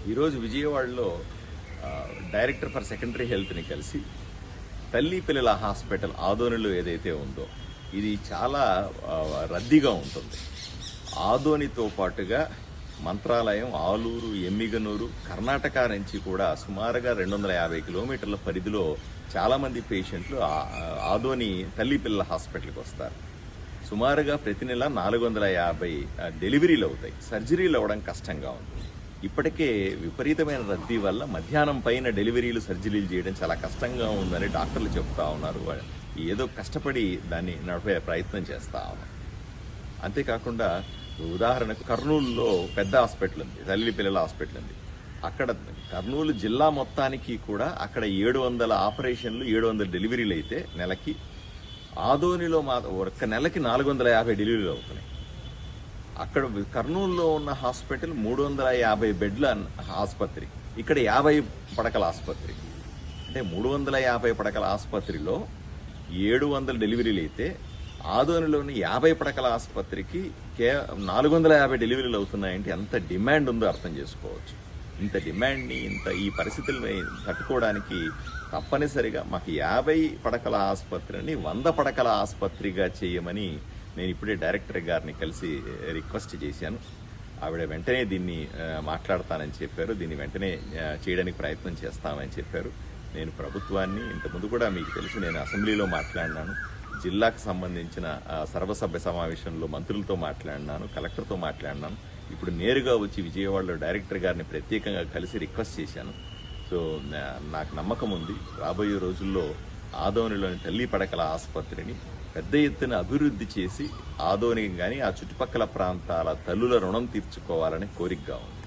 ఈరోజు విజయవాడలో director for secondary హెల్త్ని కలిసి తల్లి పిల్లల హాస్పిటల్ ఆదోనిలో ఏదైతే ఉందో ఇది చాలా రద్దీగా ఉంటుంది. ఆదోనితో పాటుగా మంత్రాలయం, ఆలూరు, ఎమ్మిగనూరు, కర్ణాటక నుంచి కూడా సుమారుగా 250 కిలోమీటర్ల పరిధిలో చాలామంది పేషెంట్లు ఆదోని తల్లి పిల్లల హాస్పిటల్కి వస్తారు. సుమారుగా ప్రతి నెల 450 డెలివరీలు అవుతాయి. సర్జరీలు అవ్వడం కష్టంగా ఉంది. ఇప్పటికే విపరీతమైన రద్దీ వల్ల మధ్యాహ్నం పైన డెలివరీలు, సర్జరీలు చేయడం చాలా కష్టంగా ఉందని డాక్టర్లు చెప్తా ఉన్నారు. ఏదో కష్టపడి దాన్ని నడిపే ప్రయత్నం చేస్తా ఉన్నారు. అంతేకాకుండా ఉదాహరణకు కర్నూలులో పెద్ద హాస్పిటల్ ఉంది, తల్లి పిల్లల హాస్పిటల్ ఉంది. అక్కడ కర్నూలు జిల్లా మొత్తానికి కూడా అక్కడ 700 ఆపరేషన్లు, 700 డెలివరీలు అయితే నెలకి, ఆదోనిలో ఒక్క నెలకి 450 డెలివరీలు అవుతున్నాయి. అక్కడ కర్నూలులో ఉన్న హాస్పిటల్ 350 బెడ్ల ఆసుపత్రి, ఇక్కడ 50 పడకల ఆసుపత్రి. అంటే 350 పడకల ఆసుపత్రిలో 700 డెలివరీలు అయితే ఆదోనిలోని 50 పడకల ఆసుపత్రికి 450 డెలివరీలు అవుతున్నాయంటే ఎంత డిమాండ్ ఉందో అర్థం చేసుకోవచ్చు. ఇంత డిమాండ్ని, ఈ పరిస్థితుల్ని తట్టుకోవడానికి తప్పనిసరిగా మాకు 50 పడకల ఆసుపత్రిని 100 పడకల ఆసుపత్రిగా చేయమని నేను ఇప్పుడే డైరెక్టర్ గారిని కలిసి రిక్వెస్ట్ చేశాను. ఆవిడ వెంటనే దీన్ని మాట్లాడతానని చెప్పారు. దీన్ని వెంటనే చేయడానికి ప్రయత్నం చేస్తామని చెప్పారు. నేను ప్రభుత్వాన్ని, ఇంతకుముందు కూడా మీకు తెలుసు, నేను అసెంబ్లీలో మాట్లాడినాను, జిల్లాకు సంబంధించిన సర్వసభ్య సమావేశంలో మంత్రులతో మాట్లాడినాను, కలెక్టర్తో మాట్లాడినాను. ఇప్పుడు నేరుగా వచ్చి విజయవాడలో డైరెక్టర్ గారిని ప్రత్యేకంగా కలిసి రిక్వెస్ట్ చేశాను. సో నాకు నమ్మకం ఉంది, రాబోయే రోజుల్లో ఆదోనిలోని తల్లి పడకల ఆసుపత్రిని పెద్ద ఎత్తున అభివృద్ధి చేసి ఆదోనికి కానీ ఆ చుట్టుపక్కల ప్రాంతాల తల్లుల రుణం తీర్చుకోవాలని కోరికగా ఉంది.